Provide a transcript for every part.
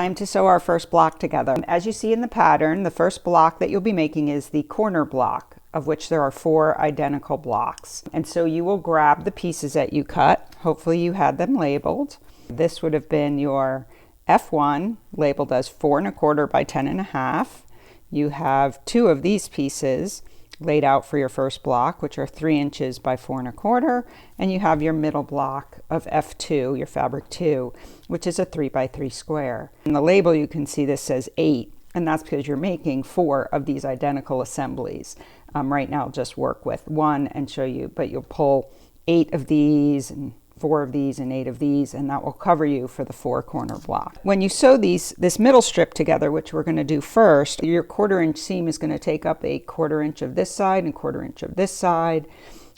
time to sew our first block together. As you see in the pattern, the first block that you'll be making is the corner block, of which there are 4 identical blocks. And so you will grab the pieces that you cut. Hopefully you had them labeled. This would have been your F1, labeled as 4 1/4 by 10 1/2. You have 2 of these pieces laid out for your first block, which are 3 inches by 4 1/4, and you have your middle block of F2, your fabric 2, which is a 3 by 3 square. In the label you can see this says 8, and that's because you're making 4 of these identical assemblies. Right now I'll just work with 1 and show you, but you'll pull 8 of these and 4 of these and 8 of these, and that will cover you for the 4 corner block. When you sew this middle strip together, which we're going to do first, your 1/4 inch seam is going to take up a 1/4 inch of this side and 1/4 inch of this side.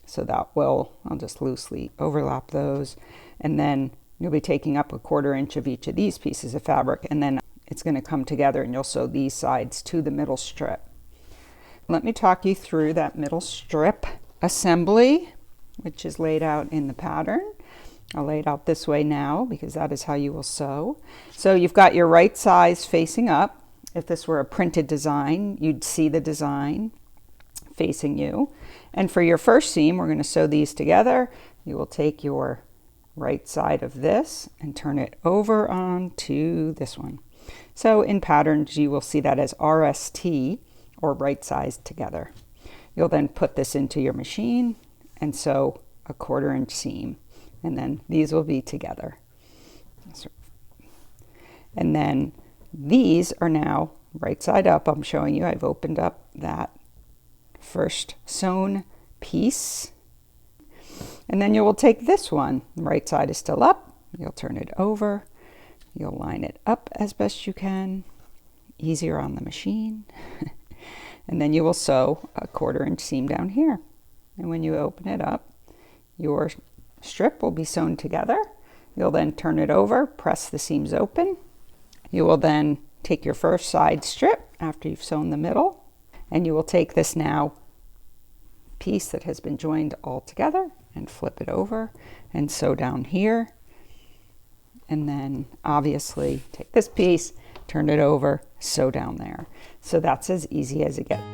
So that will, I'll just loosely overlap those, and then you'll be taking up a 1/4 inch of each of these pieces of fabric, and then it's going to come together and you'll sew these sides to the middle strip. Let me talk you through that middle strip assembly, which is laid out in the pattern. I'll lay it out this way now because that is how you will sew. So you've got your right size facing up. If this were a printed design, you'd see the design facing you. And for your first seam, we're going to sew these together. You will take your right side of this and turn it over onto this one. So in patterns, you will see that as RST, or right size together. You'll then put this into your machine and sew a 1/4 inch seam. And then these will be together. And then these are now right side up. I'm showing you, I've opened up that first sewn piece. And then you will take this one, right side is still up. You'll turn it over. You'll line it up as best you can. Easier on the machine. And then you will sew a 1/4 inch seam down here. And when you open it up, your strip will be sewn together. You'll then turn it over, press the seams open. You will then take your first side strip after you've sewn the middle, and you will take this now piece that has been joined all together and flip it over and sew down here. And then obviously take this piece, turn it over, sew down there. So that's as easy as it gets.